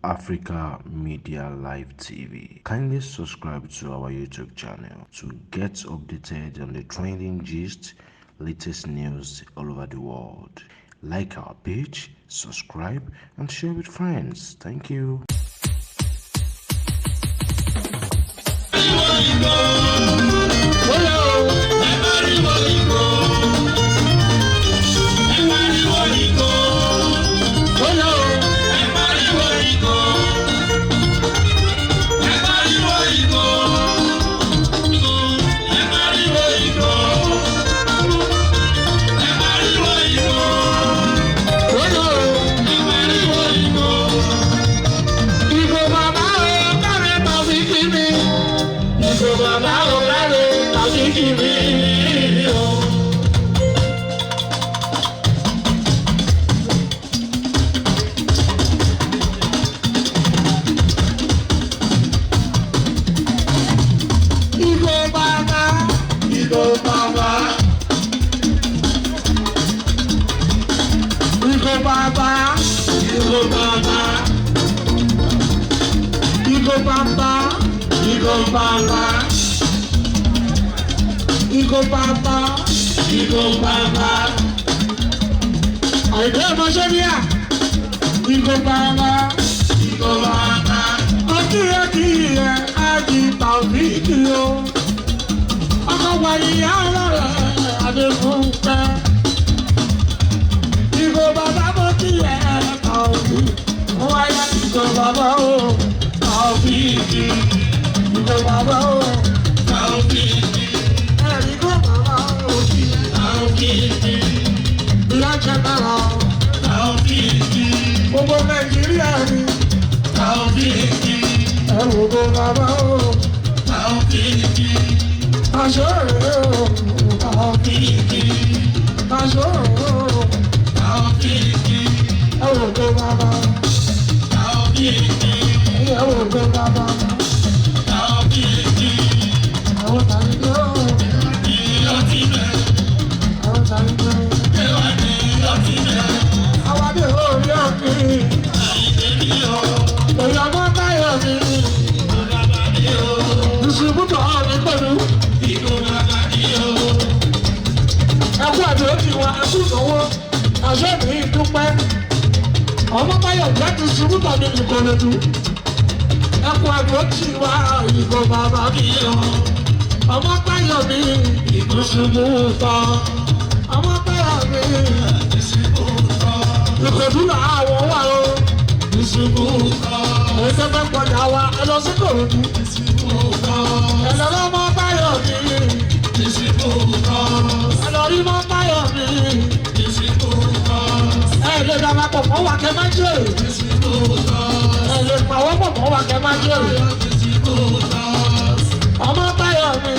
Africa Media Live TV. Kindly subscribe to our YouTube channel to get updated on the trending gist, latest news all over the world. Like our page, subscribe, and share with friends. Thank you. Igo Baba. I don't know, Shania. Igo Baba. Aki, Aki, Taufikio. Akawari, Adefunka. Igo Baba, Taufikio. Oya, Igo Baba, Taufiki. Igo Baba, Taufiki. Gbogbo Nàìjíríà ni Taofiki, ẹ̀rùgbò bàbá o Taofiki, aṣọ́rẹ̀ o Taofiki, aṣọ́rẹ̀ o Taofiki, ẹ̀rùgbò bàbá Taofiki, ẹ̀rùgbò bàbá Taofiki, àwọn tàbí o ìyọ̀tí bẹ̀, àwọn tàbí o. Ìyàmọ́ báyọ̀ mi, ìṣubútọ̀ ọ̀rẹ́ pẹ̀lú ẹkú àti òkè wa ẹkú ìnáwó àṣẹ mi dúpẹ́. Ọmọ báyọ̀ jẹ́ ti ṣubútọ̀ ní ìkọlẹ́dù ẹkú àti òkè wa ìgò bàbá mi yọ. Ọmọ báyọ̀ mi ìṣubútọ̀, ọmọ báyọ̀ mi ìkọ̀dúnà àwọn wà ó. Ẹsẹ̀ fẹ́ pọ̀jà wa ẹ lọ sí Kòròdú. Ẹ lọ lọ́mọ báyọ̀ mi. Ẹ lọ rí mọ́ báyọ̀ mi. Ẹ lè darapọ̀ mọ́ wa kẹ́ má jèrè. Ẹ lè pàwọ́ pọ̀ mọ́ wa kẹ́ má jèrè. Ọmọ báyọ̀ mi.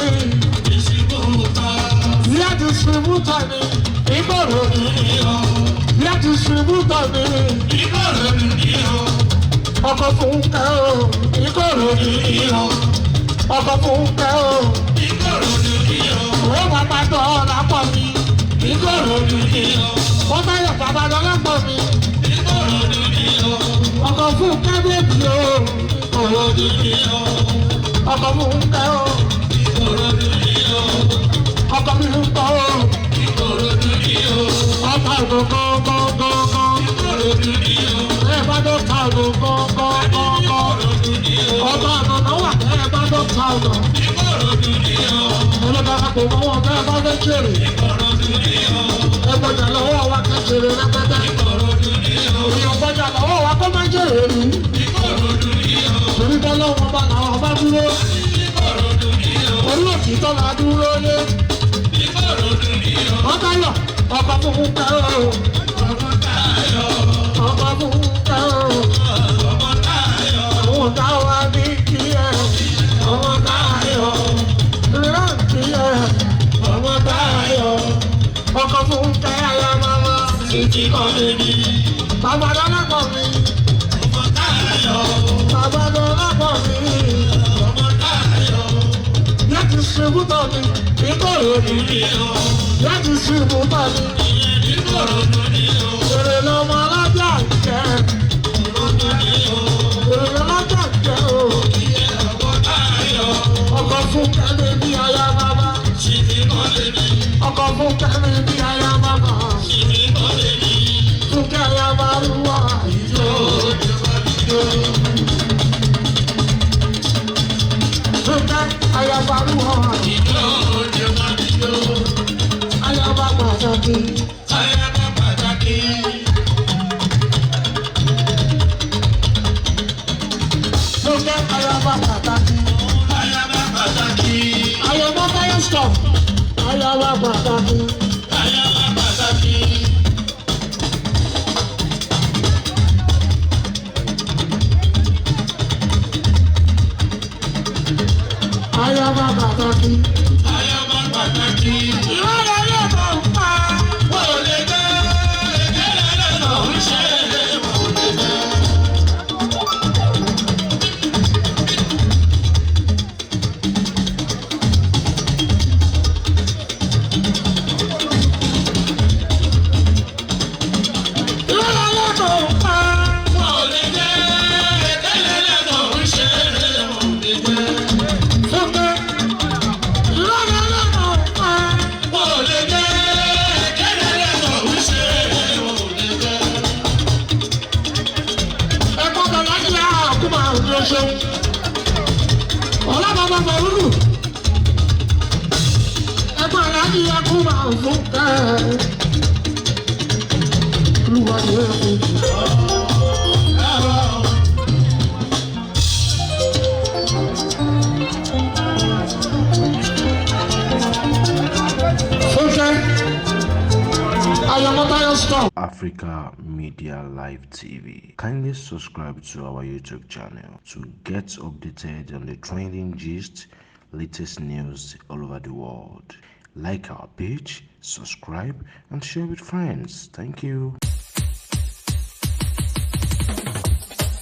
Ìyá distributor mi. Ìkòròdú. Ìyá distributor mi. Ìkòròdú ni o. Ọkọ̀ Fúnkẹ́ o, Ìkòròdú ni o. Ọkọ̀ Fúnkẹ́ o, Ìkòròdú ni o. Òwe bàbá tó lápọ̀ mi, Ìkòròdú ni o. Wọ́n bá yọ bàbá lọ lápọ̀ mi, Ìkòròdú ni o. Ọkọ̀ Fúnkẹ́ bèbí o, Ìkòròdú ni o. Ọkọ̀ Fúnkẹ́ o, Ìkòròdú ni o. Ọkọ̀ Fúnkẹ́ o, Ìkòròdú ni o. Ọkọ̀ gọ́gọ́gọ́gọ́, Ìkòròdú ni o. Ẹ bá dọ̀ ta ọ̀dọ̀ gọ́gọ́gọ́gọ́. Ọba àná wà ẹ bá dọ̀ ta ọ̀dọ̀. Ìkòròdú ni o. Olùdarí kò mọ wọn bẹ́ẹ̀ bá dẹ̀ jèrè. Ìkòròdú ni o. Ẹ gbọ́dọ̀ lọ́wọ́ wa kẹ́ jèrè rẹpẹtẹ. Ìkòròdú ni o. Èèyàn gbọ́dọ̀ lọ́wọ́ wa kó má jèrè rí. Ìkòròdú ni o. Torí bọ́ lọ́wọ́ bá làwọn bá dúró. Ìkòròdú ni o. Orí òtítọ́ la dúró lé. Ìkòròdú ni o. Ọkọ̀ yọ ọkọ̀ funfun kẹ́ o. Ọkọ̀ Táyọ̀. Ọkọ̀ funfun kẹ́ o. Ọkọ̀ Táyọ̀. Àwọn táwa ní kí ẹ. Ọkọ̀ Táyọ̀. Rántí ẹ. Ọkọ̀ Táyọ̀. Ọkọ̀ funfun kẹ́ ayọ̀ mama. Títí kọ́ mi ní. Bàbá lọ́lọ́pọ̀ mi. Ọkọ̀ Táyọ̀. Bàbá lọ́lọ́pọ̀ mi. Ọkọ̀ Táyọ̀. Láti ṣubú tọ̀ mi. Ìkòròdú ni o. Láti ṣubú tọ̀ mi. Ìkòròdú ni o. Èrè lọ́mọ alájà jẹ́. Ìkòròdú ni o. fún kẹ́mi ní ayá bàbá. Fún kẹ́ ayá bàrúwà ìjọ. Fún kẹ́ ayá bàrúwà ìjọ. Ayá bàbá pàtàkì. Fún kẹ́ ayá bàbá pàtàkì. Ayá bàbá yẹn stop. Ayá bàbá pàtàkì. Ayá bàbá pàtàkì. Ìwọ́lẹ̀ lè mọ̀ ń pa. Ọlọ́bàbà bọ̀rúrù ẹgbẹ́ aláàjì ẹkún máa ń fún kẹ́ẹ̀ olúwa ni ẹkún fúnkẹ́ ayọ̀mọ́tayọ̀ stop. Africa Media Live TV. Kindly subscribe to our YouTube channel to get updated on the trending gist, latest news all over the world. Like our page, subscribe, and share with friends. Thank you.